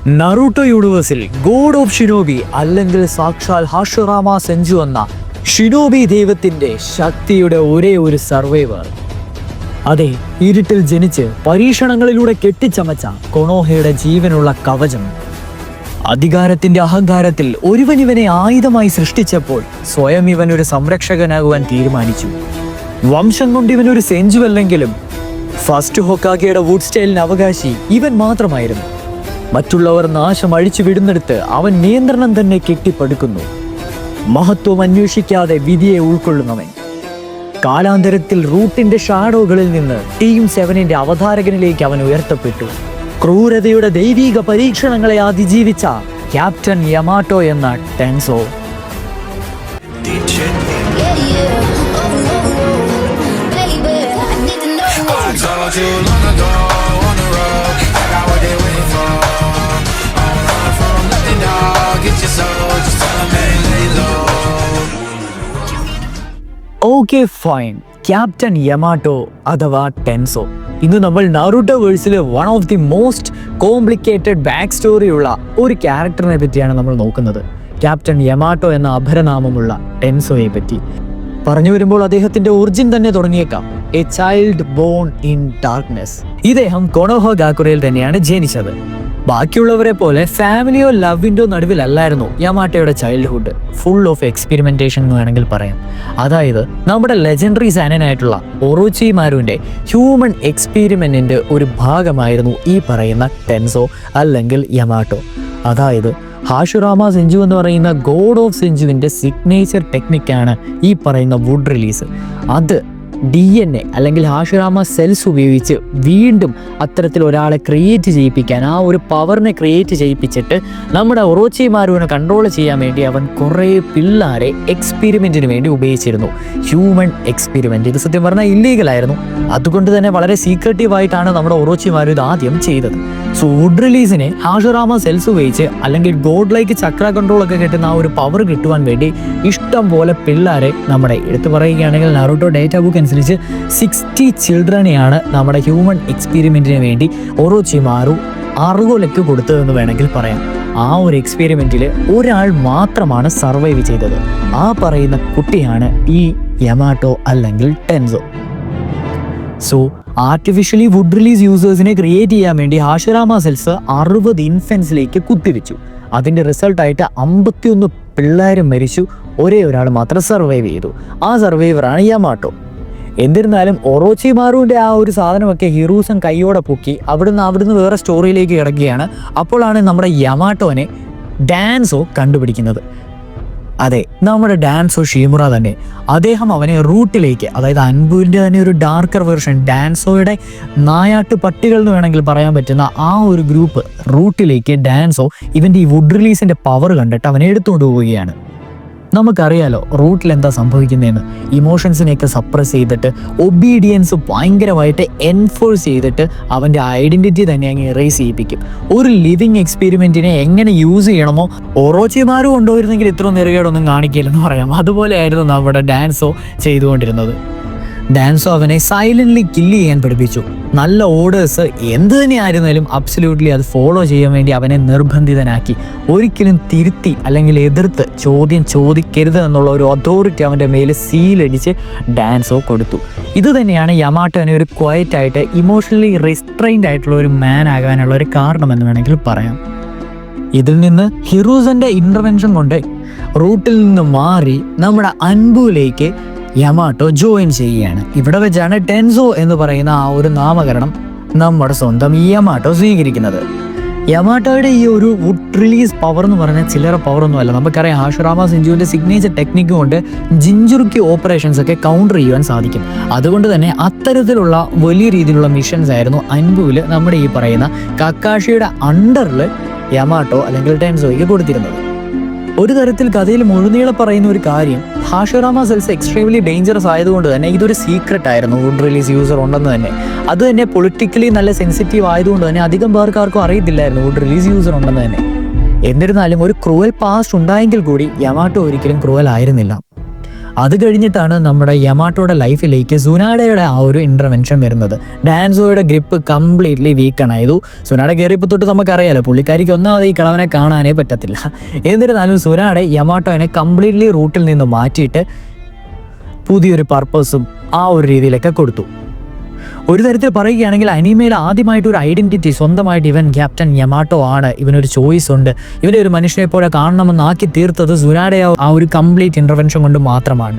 Naruto യൂണിവേഴ്സിൽ God of shinobi അല്ലെങ്കിൽ സാക്ഷാൽ ഹാഷിറാമ സെഞ്ചു എന്ന ഷിനോബി ദൈവത്തിന്റെ ശക്തിയുടെ ഒരേ ഒരു സർവൈവർ. അതെ, ഇരുട്ടിൽ ജനിച്ച് പരീക്ഷണങ്ങളിലൂടെ കെട്ടിച്ചമച്ച കൊണോഹയുടെ ജീവനുള്ള കവചം. അധികാരത്തിന്റെ അഹങ്കാരത്തിൽ ഒരുവൻ ഇവനെ ആയുധമായി സൃഷ്ടിച്ചപ്പോൾ സ്വയം ഇവൻ ഒരു സംരക്ഷകനാകുവാൻ തീരുമാനിച്ചു. വംശം കൊണ്ട് ഇവനൊരു സെഞ്ചു അല്ലെങ്കിലും ഫസ്റ്റ് ഹൊക്കാഗെയുടെ വുഡ് സ്റ്റൈലിന് അവകാശി ഇവൻ മാത്രമായിരുന്നു. മറ്റുള്ളവർ നാശം അഴിച്ചു വിടുന്നിടത്ത് അവൻ നിയന്ത്രണം തന്നെ കെട്ടിപ്പടുക്കുന്നു. മഹത്വം അന്വേഷിക്കാതെ വിധിയെ ഉൾക്കൊള്ളുന്നവൻ. കാലാന്തരത്തിൽ റൂട്ടിന്റെ ഷാഡോകളിൽ നിന്ന് ടീം 7ന്റെ അവതാരകനിലേക്ക് അവൻ ഉയർത്തപ്പെട്ടു. ക്രൂരതയുടെ ദൈവീക പരീക്ഷണങ്ങളെ അതിജീവിച്ച ക്യാപ്റ്റൻ യമാട്ടോ എന്ന Tenzo. Okay fine, captain Yamato അഥവാ ടെൻസോ. ഇന്ന് നമ്മൾ നറൂട്ടോ വേഴ്സിലെ one of the most complicated back സ്റ്റോറിയുള്ള ഒരു ക്യാരക്ടറിനെ പറ്റിയാണ് നമ്മൾ നോക്കുന്നത്. ക്യാപ്റ്റൻ യമാട്ടോ എന്ന അപരനാമമുള്ള ടെൻസോയെ പറ്റി പറഞ്ഞു വരുമ്പോൾ അദ്ദേഹത്തിന്റെ ഒറിജിൻ തന്നെ തുടങ്ങിയേക്കാം. A child born in darkness. ഇദ്ദേഹം കൊണോഹോ ഗാക്കുറയിൽ തന്നെയാണ് ജനിച്ചത്. ബാക്കിയുള്ളവരെ പോലെ ഫാമിലിയോ ലവിൻ്റെയോ നടുവിലല്ലായിരുന്നു യമാട്ടോയുടെ ചൈൽഡ്ഹുഡ്. ഫുൾ ഓഫ് എക്സ്പെരിമെന്റേഷൻ എന്ന് വേണമെങ്കിൽ പറയാം. അതായത് നമ്മുടെ ലെജൻഡറി സാനനായിട്ടുള്ള ഒറോച്ചിമാരുവിൻ്റെ ഹ്യൂമൻ എക്സ്പെരിമെന്റിന്റെ ഒരു ഭാഗമായിരുന്നു ഈ പറയുന്ന ടെൻസോ അല്ലെങ്കിൽ യമാട്ടോ. അതായത് ഹാഷിറാമ സെഞ്ചു എന്ന് പറയുന്ന ഗോഡ് ഓഫ് സെഞ്ചുവിൻ്റെ സിഗ്നേച്ചർ ടെക്നിക്കാണ് ഈ പറയുന്ന വുഡ് റിലീസ്. അത് DNA അല്ലെങ്കിൽ ഹാഷിറാമ സെൽസ് ഉപയോഗിച്ച് വീണ്ടും അത്തരത്തിൽ ഒരാളെ ക്രിയേറ്റ് ചെയ്യിപ്പിക്കാൻ, ആ ഒരു പവറിനെ ക്രിയേറ്റ് ചെയ്യിപ്പിച്ചിട്ട് നമ്മുടെ ഒറോച്ചിമാരുവിനെ കൺട്രോൾ ചെയ്യാൻ വേണ്ടി അവൻ കുറേ പിള്ളേരെ എക്സ്പെരിമെൻറ്റിന് വേണ്ടി ഉപയോഗിച്ചിരുന്നു. Human experiment. ഇത് സത്യം പറഞ്ഞാൽ ഇല്ലീഗലായിരുന്നു. അതുകൊണ്ട് തന്നെ വളരെ സീക്രട്ടീവായിട്ടാണ് നമ്മുടെ ഒറോച്ചിമാരു ഇത് ആദ്യം ചെയ്തത്. സോ വുഡ് റിലീസിനെ ഹാഷിറാമ സെൽസ് ഉപയോഗിച്ച് അല്ലെങ്കിൽ ഗോഡ് ലൈക്ക് ചക്ര കൺട്രോളൊക്കെ കിട്ടുന്ന ആ ഒരു പവർ കിട്ടുവാൻ വേണ്ടി ഇഷ്ടം പോലെ പിള്ളേരെ, നമ്മുടെ എടുത്തു പറയുകയാണെങ്കിൽ നറൂട്ടോ ഡേറ്റ ബുക്ക് അനുസരിച്ച് 60 ചിൽഡ്രനെയാണ് നമ്മുടെ ഹ്യൂമൻ എക്സ്പെരിമെന്റിന് വേണ്ടി ഒറോച്ചിമാരു അറുകൊലയ്ക്ക് കൊടുത്തതെന്ന് വേണമെങ്കിൽ പറയാം. ആ ഒരു എക്സ്പെരിമെന്റിൽ ഒരാൾ മാത്രമാണ് സർവൈവ് ചെയ്തത്. ആ പറയുന്ന കുട്ടിയാണ് ഈ യമാട്ടോ അല്ലെങ്കിൽ Tenzo. So artificially wood release യൂസേഴ്സിനെ ക്രിയേറ്റ് ചെയ്യാൻ വേണ്ടി ഹാഷിറാമ സെൽസ് 60 ഇൻഫൻസിലേക്ക് കുത്തിവെച്ചു. അതിൻ്റെ റിസൾട്ടായിട്ട് 51 പിള്ളേരും മരിച്ചു. ഒരേ ഒരാൾ മാത്രം സർവൈവ് ചെയ്തു. ആ സർവൈവറാണ് യമാട്ടോ. എന്നിരുന്നാലും ഒറോച്ചിമാരുവിൻ്റെ ആ ഒരു സാധനമൊക്കെ ഹിറൂസൻ കൈയോടെ പൊക്കി അവിടുന്ന് വേറെ സ്റ്റോറിയിലേക്ക് കിടക്കുകയാണ്. അപ്പോഴാണ് നമ്മുടെ യമാട്ടോനെ ഡാൻസോ കണ്ടുപിടിക്കുന്നത്. അതെ, നമ്മുടെ ഡാൻസോ ഷീമുറ തന്നെ. അദ്ദേഹം അവനെ റൂട്ടിലേക്ക്, അതായത് അൻപുവിൻ്റെ തന്നെ ഒരു ഡാർക്കർ വെർഷൻ, ഡാൻസോയുടെ നായാട്ട് പട്ടികൾ എന്ന് വേണമെങ്കിൽ പറയാൻ പറ്റുന്ന ആ ഒരു ഗ്രൂപ്പ് റൂട്ടിലേക്ക് ഡാൻസോ ഇവൻ്റെ ഈ വുഡ് റിലീസിൻ്റെ പവർ കണ്ടിട്ട് അവനെ എടുത്തുകൊണ്ട് പോവുകയാണ്. നമുക്കറിയാലോ റൂട്ടിൽ എന്താ സംഭവിക്കുന്നതെന്ന്. ഇമോഷൻസിനെയൊക്കെ സപ്രസ് ചെയ്തിട്ട് ഒബീഡിയൻസ് ഭയങ്കരമായിട്ട് എൻഫോഴ്സ് ചെയ്തിട്ട് അവൻ്റെ ഐഡൻറ്റിറ്റി തന്നെ അങ്ങ് എറേസ് ചെയ്യിപ്പിക്കും. ഒരു ലിവിങ് എക്സ്പെരിമെൻറ്റിനെ എങ്ങനെ യൂസ് ചെയ്യണമോ ഒറോച്ചിമാരും കൊണ്ടുവരുന്നെങ്കിൽ ഇത്ര നെറുകേടൊന്നും കാണിക്കില്ലെന്ന് പറയാം. അതുപോലെയായിരുന്നു നമ്മുടെ ഡാൻസോ ചെയ്തുകൊണ്ടിരുന്നത്. ഡാൻസോ അവനെ സൈലൻ്റ്ലി കില്ല് ചെയ്യാൻ പഠിപ്പിച്ചു. നല്ല ഓർഡേഴ്സ് എന്ത് തന്നെ ആയിരുന്നാലും അബ്സല്യൂട്ട്ലി അത് ഫോളോ ചെയ്യാൻ വേണ്ടി അവനെ നിർബന്ധിതനാക്കി. ഒരിക്കലും തിരുത്തി അല്ലെങ്കിൽ എതിർത്ത് ചോദ്യം ചോദിക്കരുത് എന്നുള്ള ഒരു അതോറിറ്റി അവൻ്റെ മേൽ സീലടിച്ച് ഡാൻസോ കൊടുത്തു. ഇത് തന്നെയാണ് യമാട്ടോനെ ഒരു ക്വയറ്റായിട്ട് ഇമോഷണലി റിസ്ട്രെയിൻഡ് ആയിട്ടുള്ള ഒരു മാൻ ആകാനുള്ള ഒരു കാരണമെന്ന് വേണമെങ്കിൽ പറയാം. ഇതിൽ നിന്ന് ഹിറൂസൻ്റെ ഇൻ്റർവെൻഷൻ കൊണ്ട് റൂട്ടിൽ നിന്ന് മാറി നമ്മുടെ അൻപുവിലേക്ക് യമാട്ടോ ജോയിൻ ചെയ്യുകയാണ്. ഇവിടെ വെച്ചാണ് ടെൻസോ എന്ന് പറയുന്ന ആ ഒരു നാമകരണം നമ്മുടെ സ്വന്തം യമാട്ടോ സ്വീകരിക്കുന്നത്. യമാട്ടോയുടെ ഈ ഒരു വുഡ് റിലീസ് പവർ എന്ന് പറഞ്ഞാൽ ചില്ലറ പവറൊന്നുമല്ല. നമുക്കറിയാം ഹാഷിറാമ സെഞ്ചുവിൻ്റെ സിഗ്നേച്ചർ ടെക്നിക്ക് കൊണ്ട് ജിഞ്ചുറുക്കി ഓപ്പറേഷൻസ് ഒക്കെ കൗണ്ടർ ചെയ്യുവാൻ സാധിക്കും. അതുകൊണ്ട് തന്നെ അത്തരത്തിലുള്ള വലിയ രീതിയിലുള്ള മിഷൻസ് ആയിരുന്നു അൻപുവിൽ നമ്മുടെ ഈ പറയുന്ന കക്കാഷിയുടെ അണ്ടറിൽ യമാട്ടോ അല്ലെങ്കിൽ ടെൻസോയ്ക്ക് കൊടുത്തിരുന്നത്. ഒരു തരത്തിൽ കഥയിൽ മുഴുനീളെ പറയുന്ന ഒരു കാര്യം, ഹാഷിറാമ സെൽസ് എക്സ്ട്രീംലി ഡേഞ്ചറസ് ആയതുകൊണ്ട് തന്നെ ഇതൊരു സീക്രട്ട് ആയിരുന്നു വുഡ് റിലീസ് യൂസർ ഉണ്ടെന്ന് തന്നെ. അത് തന്നെ പൊളിറ്റിക്കലി നല്ല സെൻസിറ്റീവ് ആയതുകൊണ്ട് തന്നെ അധികം പേർക്കാർക്കും അറിയത്തില്ലായിരുന്നു വുഡ് റിലീസ് യൂസർ ഉണ്ടെന്ന് തന്നെ. എന്നിരുന്നാലും ഒരു ക്രൂവൽ പാസ്റ്റ് ഉണ്ടായെങ്കിൽ കൂടി യമാട്ടോ ഒരിക്കലും ക്രൂവൽ ആയിരുന്നില്ല. അത് കഴിഞ്ഞിട്ടാണ് നമ്മുടെ യമാട്ടോയുടെ ലൈഫിലേക്ക് സുനാഡയുടെ ആ ഒരു ഇൻ്റർവെൻഷൻ വരുന്നത്. ഡാൻസോയുടെ ഗ്രിപ്പ് കംപ്ലീറ്റ്ലി വീക്കണായതു. സുനാഡ കയറിയപ്പോൾ തൊട്ട് നമുക്കറിയാലോ പുള്ളിക്കാരിക്ക് ഒന്നാമത് ഈ കിളവനെ കാണാനേ പറ്റത്തില്ല. എന്നിരുന്നാലും സുനാഡ യമാട്ടോനെ കംപ്ലീറ്റ്ലി റൂട്ടിൽ നിന്ന് മാറ്റിയിട്ട് പുതിയൊരു പർപ്പസും ആ ഒരു രീതിയിലൊക്കെ കൊടുത്തു. ഒരു തരത്തിൽ പറയുകയാണെങ്കിൽ അനിമയിൽ ആദ്യമായിട്ട് ഒരു ഐഡന്റിറ്റി സ്വന്തമായിട്ട് ഇവൻ ക്യാപ്റ്റൻ യമാട്ടോ ആണ്, ഇവനൊരു ചോയ്സ് ഉണ്ട്, ഇവനെ ഒരു മനുഷ്യനെ പോലെ കാണണമെന്നാക്കി തീർത്തത് സുനാഡയെ ആ ഒരു കംപ്ലീറ്റ് ഇൻ്റർവെൻഷൻ കൊണ്ട് മാത്രമാണ്.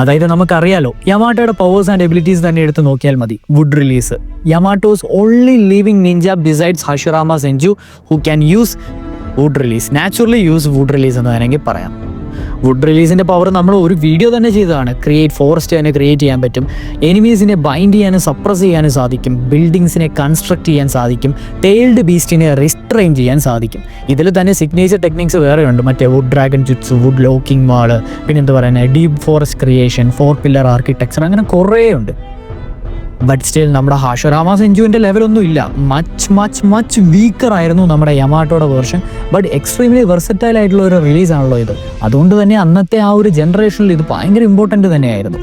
അതായത് നമുക്കറിയാലോ യമാട്ടോയുടെ പവേഴ്സ് ആൻഡ് എബിലിറ്റീസ് തന്നെ എടുത്ത് നോക്കിയാൽ മതി. Wood release, Yamato's only living ninja besides Hashirama Senju who can use wood release, naturally use wood release എന്ന് വേണമെങ്കിൽ പറയാം. വുഡ് റിലീസിൻ്റെ പവർ നമ്മൾ ഒരു വീഡിയോ തന്നെ ചെയ്തതാണ്. ഫോറസ്റ്റ് തന്നെ ക്രിയേറ്റ് ചെയ്യാൻ പറ്റും, എനിമീസിനെ ബൈൻഡ് ചെയ്യാനും സപ്രസ് ചെയ്യാനും സാധിക്കും, ബിൽഡിങ്സിനെ കൺസ്ട്രക്ട് ചെയ്യാൻ സാധിക്കും, ടെയിൽഡ് ബീസ്റ്റിനെ റിസ്ട്രെയിൻ ചെയ്യാൻ സാധിക്കും. ഇതിൽ തന്നെ സിഗ്നേച്ചർ ടെക്നിക്സ് വേറെ ഉണ്ട്, മറ്റേ വുഡ് ഡ്രാഗൺ ജുറ്റ്സ്, വുഡ് ലോക്കിംഗ് വാള്, പിന്നെന്താ പറയുന്നത് deep forest creation, 4 pillar architecture, അങ്ങനെ കുറേ ഉണ്ട്. ബട്ട് സ്റ്റിൽ നമ്മുടെ ഹഷിറാമ സെൻജുവിൻ്റെ ലെവലൊന്നും ഇല്ല. മച്ച് വീക്കർ ആയിരുന്നു നമ്മുടെ യമാട്ടോയുടെ വേർഷൻ. ബട്ട് എക്സ്ട്രീംലി വെർസറ്റൈൽ ആയിട്ടുള്ള ഒരു റിലീസാണല്ലോ ഇത്. അതുകൊണ്ട് തന്നെ അന്നത്തെ ആ ഒരു ജനറേഷനിൽ ഇത് ഭയങ്കര ഇമ്പോർട്ടൻ്റ് തന്നെയായിരുന്നു.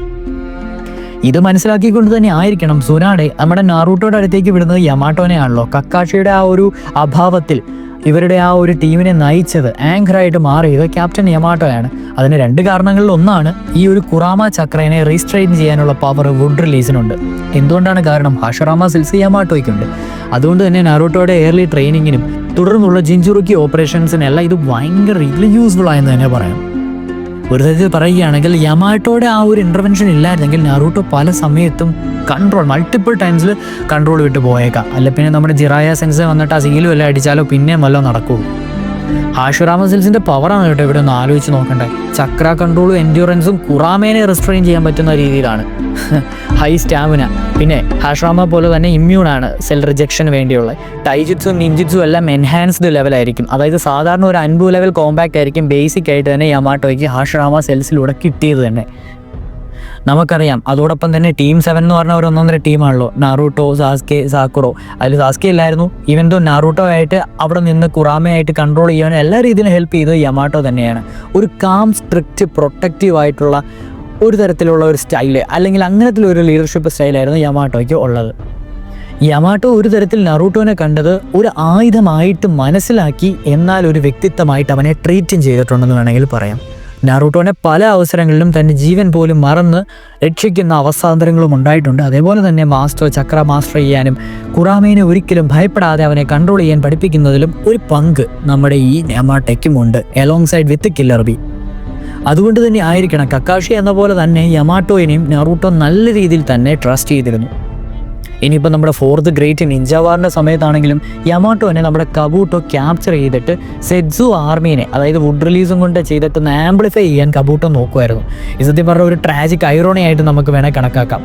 ഇത് മനസ്സിലാക്കിക്കൊണ്ട് തന്നെ ആയിരിക്കണം സുനാഡെ നമ്മുടെ നാറൂട്ടോയുടെ അടുത്തേക്ക് വിടുന്നത് യമാട്ടോനെയാണല്ലോ. കക്കാഷിയുടെ ആ ഒരു അഭാവത്തിൽ ഇവരുടെ ആ ഒരു ടീമിനെ നയിച്ചത്, ആങ്കറായിട്ട് മാറിയത് ക്യാപ്റ്റൻ യമാട്ടോയാണ്. അതിന് 2 കാരണങ്ങളിൽ ഒന്നാണ് ഈ ഒരു കുറാമ ചക്രനെ റീസ്ട്രെയിൻ ചെയ്യാനുള്ള പവർ വുഡ് റിലീസിനുണ്ട്. എന്തുകൊണ്ടാണ് കാരണം? ഹഷിറാമ സെൽസ് യമാട്ടോയ്ക്കുണ്ട്. അതുകൊണ്ട് തന്നെ നാറൂട്ടോയുടെ എയർലി ട്രെയിനിങ്ങിനും തുടർന്നുള്ള ജിൻചുറുക്കി ഓപ്പറേഷൻസിനെല്ലാം ഇത് ഭയങ്കര യൂസ്ഫുൾ ആയെന്ന് തന്നെ പറയാം. ഒരു തരത്തിൽ പറയുകയാണെങ്കിൽ യമാട്ടോയുടെ ആ ഒരു ഇൻ്റർവെൻഷൻ ഇല്ലായിരുന്നെങ്കിൽ നാറൂട്ടോ പല സമയത്തും മൾട്ടിപ്പിൾ ടൈംസിൽ കൺട്രോൾ വിട്ട് പോയേക്കാം. അല്ല പിന്നെ നമ്മുടെ ജിറായ സെൻസ് വന്നിട്ട് ആ സീലും എല്ലാം അടിച്ചാലോ പിന്നെ വല്ലതും നടക്കൂ. ഹഷിറാമ സെൽസിൻ്റെ പവറാണ് കേട്ടോ ഇവിടെ ഒന്ന് ആലോചിച്ച് നോക്കണ്ടേ. ചക്ര കൺട്രോളും എൻഡ്യൂറൻസും കുറാമേനെ റിസ്ട്രെയിൻ ചെയ്യാൻ പറ്റുന്ന രീതിയിലാണ്. ഹൈ സ്റ്റാമിന, പിന്നെ ഹഷിറാമ പോലെ തന്നെ ഇമ്മ്യൂണാണ് സെൽ റിജക്ഷന് വേണ്ടിയുള്ള. ടൈജിറ്റ്സും നിഞ്ചിറ്റ്സും എല്ലാം എൻഹാൻസ്ഡ് ലെവലായിരിക്കും. അതായത് സാധാരണ ഒരു 50 ലെവൽ കോമ്പാക്റ്റ് ആയിരിക്കും ബേസിക് ആയിട്ട് തന്നെ യമാട്ടോയ്ക്ക് ഹഷിറാമ സെൽസിലൂടെ കിട്ടിയത് തന്നെ നമുക്കറിയാം. അതോടൊപ്പം തന്നെ ടീം 7 എന്ന് പറഞ്ഞ ഒരു 1-1 ടീമാണല്ലോ. നാറൂട്ടോ, സാസ്കെ, സാക്കുറോ. അതിൽ സാസ്കെ ഇല്ലായിരുന്നു. ഈവൻ ദോ നാറൂട്ടോ ആയിട്ട് അവിടെ നിന്ന് കുറാമയായിട്ട് കൺട്രോൾ ചെയ്യാനും എല്ലാ രീതിയിലും ഹെൽപ്പ് ചെയ്തത് യമാട്ടോ തന്നെയാണ്. ഒരു കാം, സ്ട്രിക്റ്റ്, പ്രൊട്ടക്റ്റീവ് ആയിട്ടുള്ള ഒരു തരത്തിലുള്ള ഒരു സ്റ്റൈല്, അല്ലെങ്കിൽ അങ്ങനത്തെ ഒരു ലീഡർഷിപ്പ് സ്റ്റൈലായിരുന്നു യമാട്ടോയ്ക്ക് ഉള്ളത്. യമാട്ടോ ഒരു തരത്തിൽ നാറൂട്ടോനെ കണ്ടത് ഒരു ആയുധമായിട്ട് മനസ്സിലാക്കി, എന്നാൽ ഒരു വ്യക്തിത്വമായിട്ട് അവനെ ട്രീറ്റും ചെയ്തിട്ടുണ്ടെന്ന് വേണമെങ്കിൽ പറയാം. നാറൂട്ടോനെ പല അവസരങ്ങളിലും തൻ്റെ ജീവൻ പോലും മറന്ന് രക്ഷിക്കുന്ന അവസരങ്ങളും ഉണ്ടായിട്ടുണ്ട്. അതേപോലെ തന്നെ ചക്ര മാസ്റ്റർ ചെയ്യാനും കുറാമേനെ ഒരിക്കലും ഭയപ്പെടാതെ അവനെ കൺട്രോൾ ചെയ്യാൻ പഠിപ്പിക്കുന്നതിലും ഒരു പങ്ക് നമ്മുടെ ഈ യമാട്ടോയ്ക്കും ഉണ്ട്, അലോങ് സൈഡ് വിത്ത് കില്ലർ ബി. അതുകൊണ്ട് തന്നെ ആയിരിക്കണം കക്കാഷി എന്ന പോലെ തന്നെ യമാട്ടോയിനെയും നാറൂട്ടോ നല്ല രീതിയിൽ തന്നെ ട്രസ്റ്റ് ചെയ്തിരുന്നു. ഇനിയിപ്പോൾ നമ്മുടെ 4th ഗ്രേറ്റ് നിഞ്ച വാറിൻ്റെ സമയത്താണെങ്കിലും യമാട്ടോനെ നമ്മുടെ കബൂട്ടോ ക്യാപ്ചർ ചെയ്തിട്ട് സെറ്റ്സു ആർമീനെ, അതായത് വുഡ് റിലീസും കൊണ്ട് ചെയ്തിട്ട് ഒന്ന് ആംപ്ലിഫൈ ചെയ്യാൻ കബൂട്ടോ നോക്കുമായിരുന്നു. ഇത് സത്യം പറഞ്ഞ ഒരു ട്രാജിക് ഐറോണി ആയിട്ട് നമുക്ക് വേണേൽ കണക്കാക്കാം.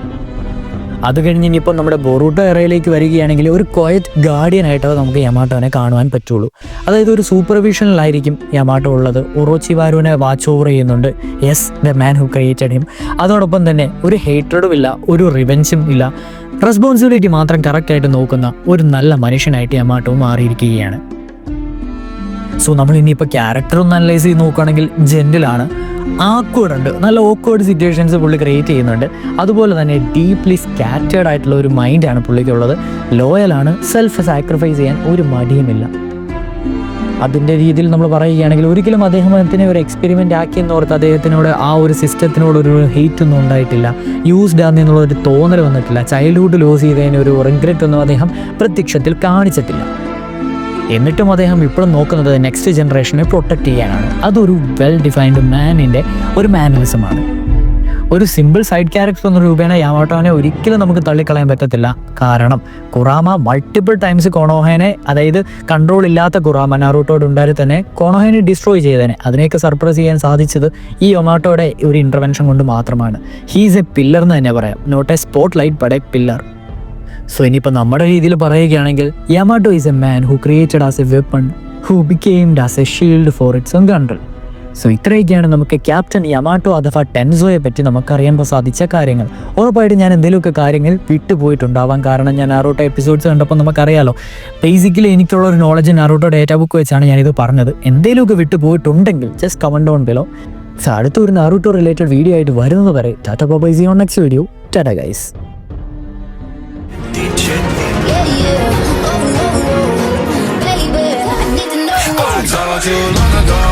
അത് കഴിഞ്ഞ് ഇനിയിപ്പോൾ നമ്മുടെ ബൊറൂട്ടോ എറയിലേക്ക് വരികയാണെങ്കിൽ ഒരു ക്വയറ്റ് ഗാർഡിയനായിട്ട് നമുക്ക് യമാട്ടോനെ കാണുവാൻ പറ്റുള്ളൂ. അതായത് ഒരു സൂപ്പർവിഷനിലായിരിക്കും യമാട്ടോ ഉള്ളത്. ഒറോച്ചിമാരുവിനെ വാച്ച് ഓവർ ചെയ്യുന്നുണ്ട്. Yes, the man who created him. അതോടൊപ്പം തന്നെ ഒരു ഹേറ്റഡും ഇല്ല, ഒരു റിവെഞ്ചും ഇല്ല. റെസ്പോൺസിബിലിറ്റി മാത്രം കറക്റ്റായിട്ട് നോക്കുന്ന ഒരു നല്ല മനുഷ്യനായിട്ട് യമാട്ടോ മാറിയിരിക്കുകയാണ്. സോ നമ്മൾ ഇനിയിപ്പോൾ ക്യാരക്ടർ ഒന്ന് അനലൈസ് ചെയ്ത് നോക്കുകയാണെങ്കിൽ ജെന്റിലാണ്, ആക്വേർഡ് ഉണ്ട്, നല്ല ഓക്വേർഡ് സിറ്റുവേഷൻസ് പുള്ളി ക്രിയേറ്റ് ചെയ്യുന്നുണ്ട്. അതുപോലെ തന്നെ ഡീപ്ലി സ്കാറ്റേർഡ് ആയിട്ടുള്ള ഒരു മൈൻഡാണ് പുള്ളിക്കുള്ളത്. ലോയലാണ്, സെൽഫ് സാക്രിഫൈസ് ചെയ്യാൻ ഒരു മടിയുമില്ല. അതിൻ്റെ രീതിയിൽ നമ്മൾ പറയുകയാണെങ്കിൽ ഒരിക്കലും അദ്ദേഹത്തിനെ ഒരു എക്സ്പെരിമെൻ്റ് ആക്കിയെന്ന് ഓർത്ത് അദ്ദേഹത്തിനോട് ആ ഒരു സിസ്റ്റത്തിനോടൊരു ഹെയ്റ്റ് ഒന്നും ഉണ്ടായിട്ടില്ല. യൂസ്ഡ് ആണെന്നുള്ളൊരു തോന്നൽ വന്നിട്ടില്ല. ചൈൽഡ്ഹുഡ് ലോസ് ചെയ്തതിന് ഒരു റിഗ്രറ്റ് ഒന്നും അദ്ദേഹം പ്രത്യക്ഷത്തിൽ കാണിച്ചിട്ടില്ല. എന്നിട്ടും അദ്ദേഹം ഇപ്പോഴും നോക്കുന്നത് നെക്സ്റ്റ് ജനറേഷനെ പ്രൊട്ടക്റ്റ് ചെയ്യാനാണ്. അതൊരു വെൽ ഡിഫൈൻഡ് മാനിൻ്റെ ഒരു മാനറിസമാണ്. ഒരു സിമ്പിൾ സൈഡ് ക്യാരക്ടർ എന്ന രൂപേണ യാമാട്ടോനെ ഒരിക്കലും നമുക്ക് തള്ളിക്കളയാൻ പറ്റത്തില്ല. കാരണം കുറാമ മൾട്ടിപ്പിൾ ടൈംസ് കൊണോഹേനെ, അതായത് കൺട്രോൾ ഇല്ലാത്ത കുറാമ നാറൂട്ടോട് ഉണ്ടായി തന്നെ കൊണോഹേനെ ഡിസ്ട്രോയ് ചെയ്തേനെ. അതിനെയൊക്കെ സർപ്രൈസ് ചെയ്യാൻ സാധിച്ചത് ഈ യമാട്ടോയുടെ ഒരു ഇൻ്റർവെൻഷൻ കൊണ്ട് മാത്രമാണ്. ഹീസ് എ പില്ലർ എന്ന് തന്നെ പറയാം. Not a spotlight but a pillar. So ഇനിയിപ്പോൾ നമ്മുടെ രീതിയിൽ പറയുകയാണെങ്കിൽ Yamato is a man who created as a weapon who becamed as a shield for its own control. So ഇത്രയൊക്കെയാണ് നമുക്ക് ക്യാപ്റ്റൻ യമാട്ടോ അഥവാ ടെൻസോയെ പറ്റി നമുക്കറിയാൻ സാധിച്ച കാര്യങ്ങൾ. ഉറപ്പായിട്ട് ഞാൻ എന്തെങ്കിലുമൊക്കെ കാര്യങ്ങൾ വിട്ടുപോയിട്ടുണ്ടാവാം. കാരണം ഞാൻ നാറൂട്ടോ എപ്പിസോഡ്സ് കണ്ടപ്പോൾ നമുക്കറിയാലോ, ബേസിക്കലി എനിക്കുള്ള ഒരു നോളജ് നാറൂട്ടോ ഡേറ്റാ ബുക്ക് വെച്ചാണ് ഞാനിത് പറഞ്ഞത്. എന്തെങ്കിലുമൊക്കെ വിട്ടുപോയിട്ടുണ്ടെങ്കിൽ just comment down below. So അടുത്തൊരു നാറൂട്ടോ റിലേറ്റഡ് വീഡിയോ ആയിട്ട് വരുന്നത് വരെ tata bye see on next video. Tata guys. I told you long ago